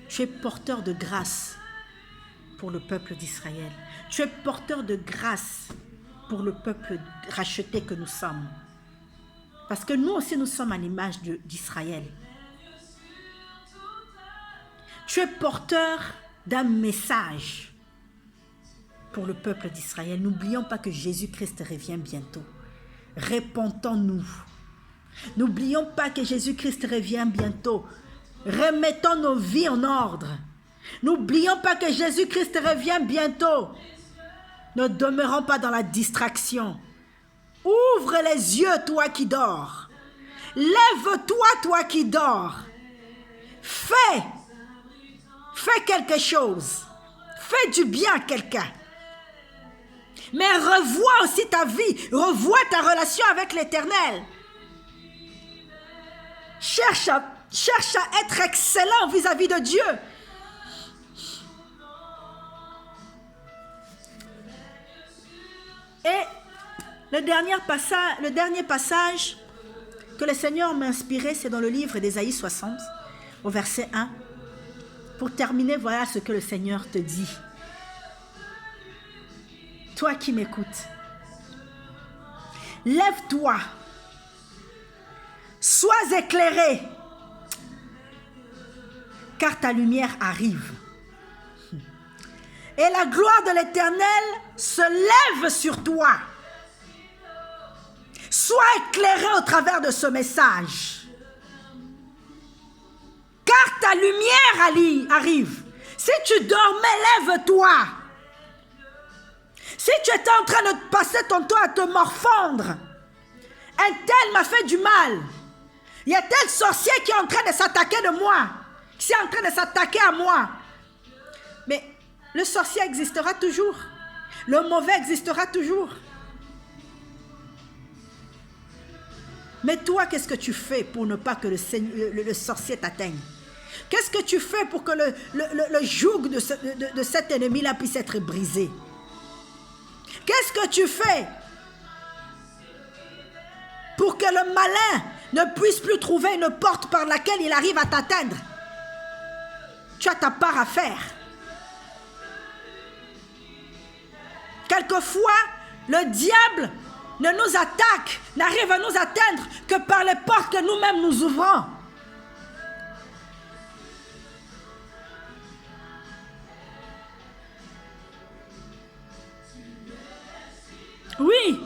S1: Tu es porteur de grâce pour le peuple d'Israël. Tu es porteur de grâce pour le peuple racheté que nous sommes. Parce que nous aussi, nous sommes à l'image d'Israël. Tu es porteur d'un message pour le peuple d'Israël. N'oublions pas que Jésus-Christ revient bientôt. Répentons-nous. N'oublions pas que Jésus-Christ revient bientôt. Remettons nos vies en ordre. N'oublions pas que Jésus-Christ revient bientôt. Ne demeurons pas dans la distraction. Ouvre les yeux, toi qui dors. Lève-toi, toi qui dors. Fais quelque chose. Fais du bien à quelqu'un. Mais revois aussi ta vie. Revois ta relation avec l'Éternel. Cherche à être excellent vis-à-vis de Dieu. Et le dernier passage que le Seigneur m'a inspiré, c'est dans le livre d'Ésaïe 60, au verset 1. Pour terminer, voilà ce que le Seigneur te dit. Toi qui m'écoutes, lève-toi, sois éclairé, car ta lumière arrive. Et la gloire de l'Éternel se lève sur toi. Sois éclairé au travers de ce message. Car ta lumière arrive. Si tu dormais, lève-toi. Si tu étais en train de passer ton temps à te morfondre, un tel m'a fait du mal. Il y a tel sorcier qui est en train de s'attaquer de moi, qui est en train de s'attaquer à moi. Mais le sorcier existera toujours. Le mauvais existera toujours. Mais toi, qu'est-ce que tu fais pour ne pas que le sorcier t'atteigne? Qu'est-ce que tu fais pour que le joug de cet ennemi-là puisse être brisé? Qu'est-ce que tu fais pour que le malin ne puisse plus trouver une porte par laquelle il arrive à t'atteindre? Tu as ta part à faire. Quelquefois, le diable ne nous attaque, n'arrive à nous atteindre que par les portes que nous-mêmes nous ouvrons. Oui.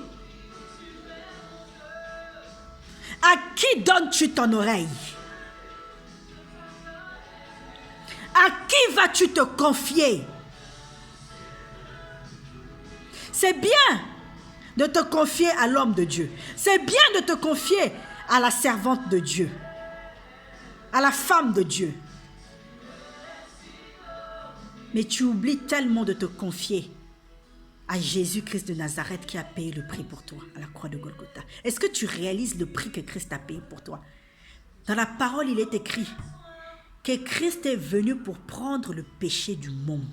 S1: À qui donnes-tu ton oreille? À qui vas-tu te confier? C'est bien de te confier à l'homme de Dieu. C'est bien de te confier à la servante de Dieu, à la femme de Dieu. Mais tu oublies tellement de te confier à Jésus-Christ de Nazareth qui a payé le prix pour toi à la croix de Golgotha. Est-ce que tu réalises le prix que Christ a payé pour toi? Dans la parole, il est écrit que Christ est venu pour prendre le péché du monde.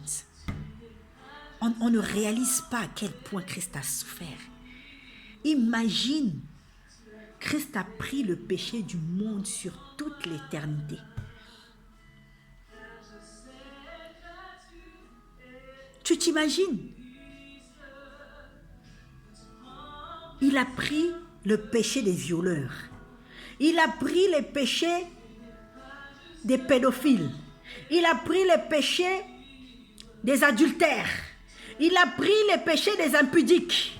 S1: On ne réalise pas à quel point Christ a souffert. Imagine, Christ a pris le péché du monde sur toute l'éternité. Tu t'imagines? Il a pris le péché des violeurs. Il a pris les péchés des pédophiles. Il a pris les péchés des adultères. Il a pris les péchés des impudiques.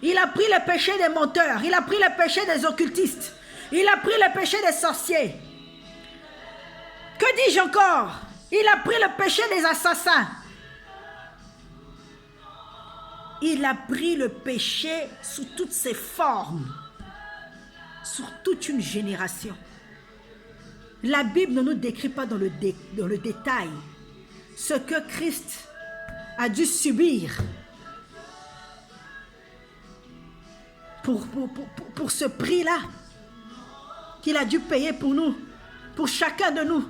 S1: Il a pris les péchés des menteurs. Il a pris les péchés des occultistes. Il a pris les péchés des sorciers. Que dis-je encore? Il a pris le péché des assassins. Il a pris le péché sous toutes ses formes, sur toute une génération. La Bible ne nous décrit pas dans le détail ce que Christ a dû subir pour ce prix-là qu'il a dû payer pour nous, pour chacun de nous.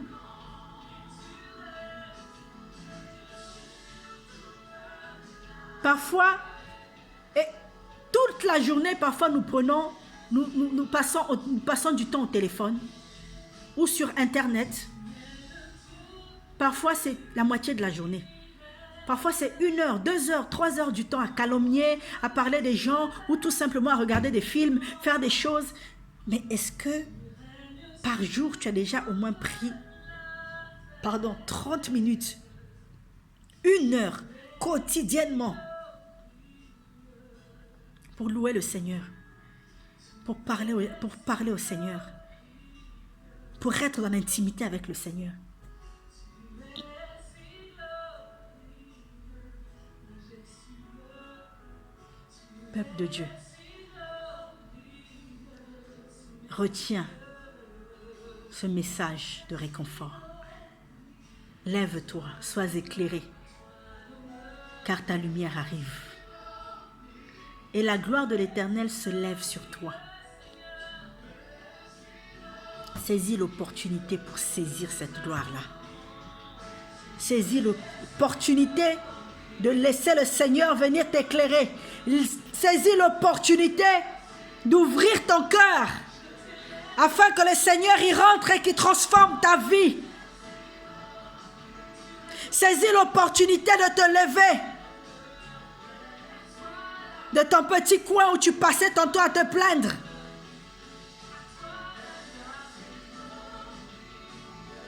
S1: Parfois, et toute la journée, parfois nous passons du temps au téléphone ou sur Internet. Parfois, c'est la moitié de la journée. Parfois, c'est 1 heure, 2 heures, 3 heures du temps à calomnier, à parler des gens ou tout simplement à regarder des films, faire des choses. Mais est-ce que par jour, tu as déjà au moins pris 30 minutes, 1 heure quotidiennement pour louer le Seigneur, pour parler au Seigneur, pour être dans l'intimité avec le Seigneur? Peuple de Dieu, retiens ce message de réconfort. Lève-toi, sois éclairé, car ta lumière arrive. Et la gloire de l'Éternel se lève sur toi. Saisis l'opportunité pour saisir cette gloire-là. Saisis l'opportunité de laisser le Seigneur venir t'éclairer. Saisis l'opportunité d'ouvrir ton cœur afin que le Seigneur y rentre et qu'il transforme ta vie. Saisis l'opportunité de te lever de ton petit coin où tu passais tantôt à te plaindre.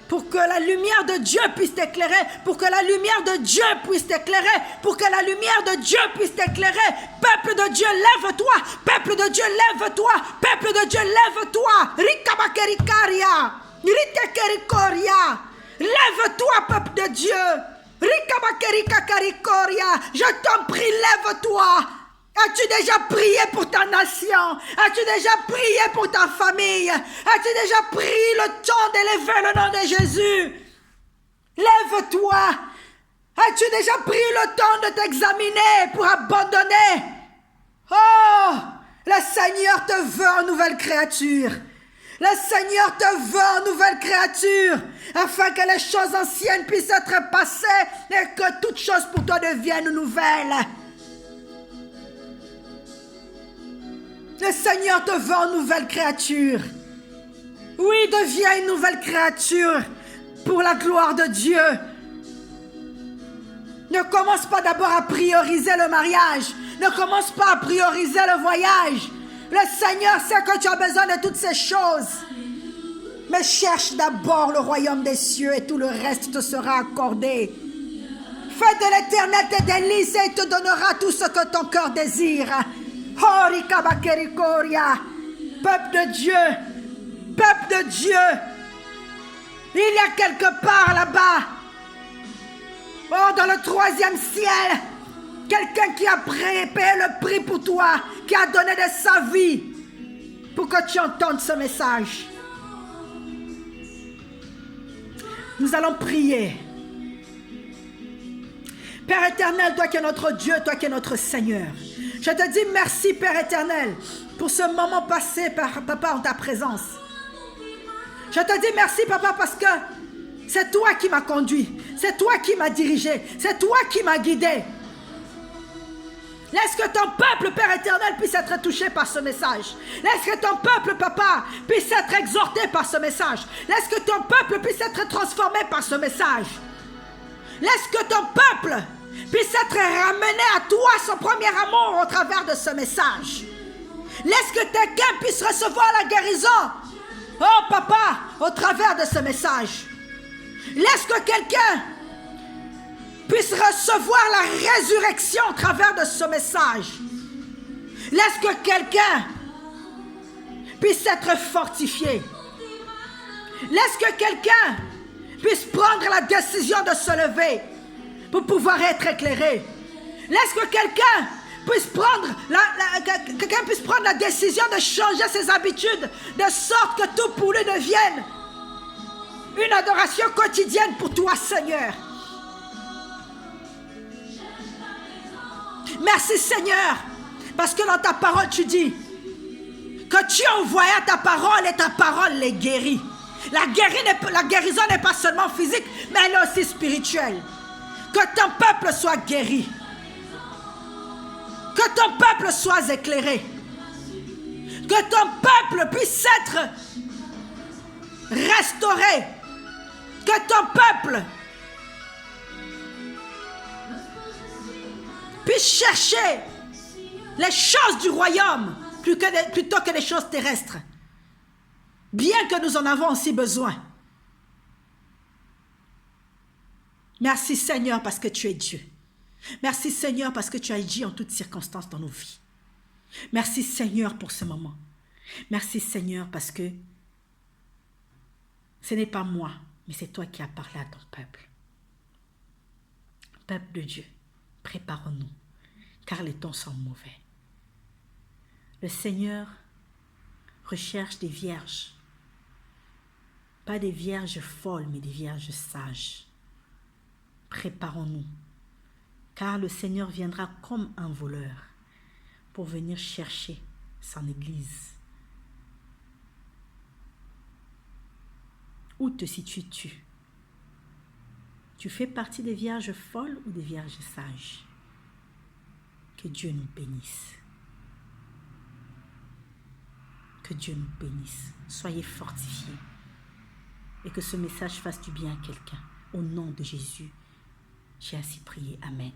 S1: Pour que la lumière de Dieu puisse t'éclairer, pour que la lumière de Dieu puisse t'éclairer, pour que la lumière de Dieu puisse t'éclairer. Peuple de Dieu, lève-toi, peuple de Dieu, lève-toi, peuple de Dieu, lève-toi. Rikabakerikaria, ritekerikoria. Lève-toi, peuple de Dieu. Rikabakerikakarikoria. Je t'en prie, lève-toi. As-tu déjà prié pour ta nation? As-tu déjà prié pour ta famille? As-tu déjà pris le temps d'élever le nom de Jésus? Lève-toi. As-tu déjà pris le temps de t'examiner pour abandonner? Oh, le Seigneur te veut en nouvelle créature. Le Seigneur te veut en nouvelle créature, afin que les choses anciennes puissent être passées et que toutes choses pour toi deviennent nouvelles. Le Seigneur te veut en nouvelle créature. Oui, deviens une nouvelle créature pour la gloire de Dieu. Ne commence pas d'abord à prioriser le mariage. Ne commence pas à prioriser le voyage. Le Seigneur sait que tu as besoin de toutes ces choses. Mais cherche d'abord le royaume des cieux et tout le reste te sera accordé. Fais de l'Éternel tes délices et il te donnera tout ce que ton cœur désire. Peuple de Dieu, peuple de Dieu, il y a quelque part là-bas, oh, dans le 3e ciel, quelqu'un qui a payé le prix pour toi, qui a donné de sa vie pour que tu entendes ce message. Nous allons prier. Père éternel, toi qui es notre Dieu, toi qui es notre Seigneur, je te dis merci, Père éternel, pour ce moment passé, Papa, en ta présence. Je te dis merci, Papa, parce que c'est toi qui m'as conduit, c'est toi qui m'as dirigé, c'est toi qui m'as guidé. Laisse que ton peuple, Père éternel, puisse être touché par ce message. Laisse que ton peuple, Papa, puisse être exhorté par ce message. Laisse que ton peuple puisse être transformé par ce message. Laisse que ton peuple puisse être ramené à toi, son premier amour, au travers de ce message. Laisse que quelqu'un puisse recevoir la guérison, oh Papa, au travers de ce message. Laisse que quelqu'un puisse recevoir la résurrection au travers de ce message. Laisse que quelqu'un puisse être fortifié. Laisse que quelqu'un puisse prendre la décision de se lever pour pouvoir être éclairé. Laisse que quelqu'un puisse prendre la décision de changer ses habitudes de sorte que tout pour lui devienne une adoration quotidienne pour toi, Seigneur. Merci, Seigneur, parce que dans ta parole, tu dis que tu envoyais ta parole et ta parole les guérit. La guérison n'est pas seulement physique, mais elle est aussi spirituelle. Que ton peuple soit guéri. Que ton peuple soit éclairé. Que ton peuple puisse être restauré. Que ton peuple puisse chercher les choses du royaume plutôt que les choses terrestres. Bien que nous en avons aussi besoin. Merci Seigneur parce que tu es Dieu. Merci Seigneur parce que tu agis en toutes circonstances dans nos vies. Merci Seigneur pour ce moment. Merci Seigneur parce que ce n'est pas moi, mais c'est toi qui as parlé à ton peuple. Peuple de Dieu, préparons-nous, car les temps sont mauvais. Le Seigneur recherche des vierges. Pas des vierges folles, mais des vierges sages. Préparons-nous, car le Seigneur viendra comme un voleur pour venir chercher son Église. Où te situes-tu? Tu fais partie des vierges folles ou des vierges sages? Que Dieu nous bénisse. Que Dieu nous bénisse. Soyez fortifiés. Et que ce message fasse du bien à quelqu'un. Au nom de Jésus, j'ai ainsi prié. Amen.